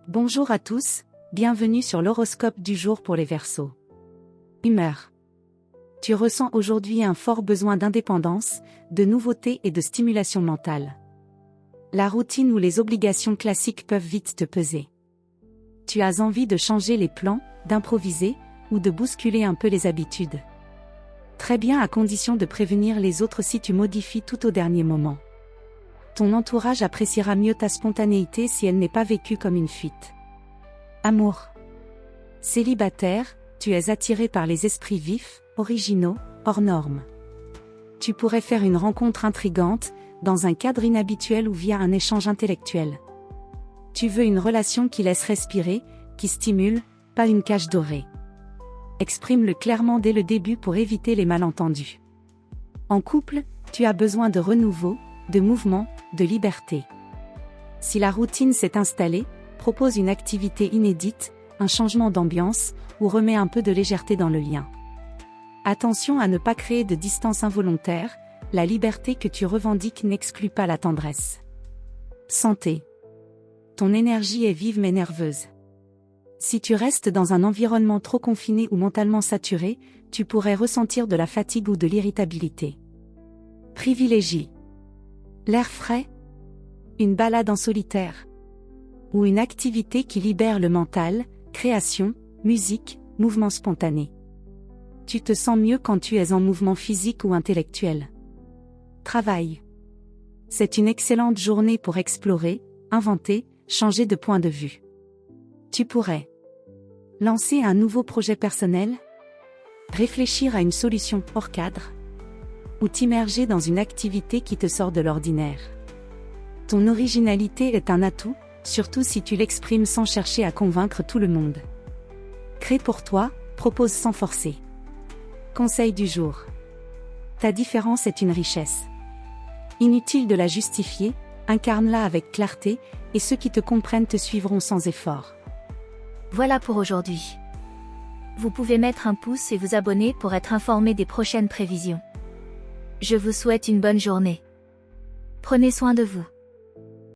Bonjour à tous, bienvenue sur l'horoscope du jour pour les Verseaux. Humeur. Tu ressens aujourd'hui un fort besoin d'indépendance, de nouveauté et de stimulation mentale. La routine ou les obligations classiques peuvent vite te peser. Tu as envie de changer les plans, d'improviser, ou de bousculer un peu les habitudes. Très bien, à condition de prévenir les autres si tu modifies tout au dernier moment. Ton entourage appréciera mieux ta spontanéité si elle n'est pas vécue comme une fuite. Amour. Célibataire, tu es attiré par les esprits vifs, originaux, hors normes. Tu pourrais faire une rencontre intrigante, dans un cadre inhabituel ou via un échange intellectuel. Tu veux une relation qui laisse respirer, qui stimule, pas une cage dorée. Exprime-le clairement dès le début pour éviter les malentendus. En couple, tu as besoin de renouveau, de mouvement, de liberté. Si la routine s'est installée, propose une activité inédite, un changement d'ambiance, ou remets un peu de légèreté dans le lien. Attention à ne pas créer de distance involontaire, la liberté que tu revendiques n'exclut pas la tendresse. Santé. Ton énergie est vive mais nerveuse. Si tu restes dans un environnement trop confiné ou mentalement saturé, tu pourrais ressentir de la fatigue ou de l'irritabilité. Privilégie l'air frais, une balade en solitaire, ou une activité qui libère le mental, création, musique, mouvement spontané. Tu te sens mieux quand tu es en mouvement physique ou intellectuel. Travail. C'est une excellente journée pour explorer, inventer, changer de point de vue. Tu pourrais lancer un nouveau projet personnel, réfléchir à une solution hors cadre, ou t'immerger dans une activité qui te sort de l'ordinaire. Ton originalité est un atout, surtout si tu l'exprimes sans chercher à convaincre tout le monde. Crée pour toi, propose sans forcer. Conseil du jour. Ta différence est une richesse. Inutile de la justifier, incarne-la avec clarté, et ceux qui te comprennent te suivront sans effort. Voilà pour aujourd'hui. Vous pouvez mettre un pouce et vous abonner pour être informé des prochaines prévisions. Je vous souhaite une bonne journée. Prenez soin de vous.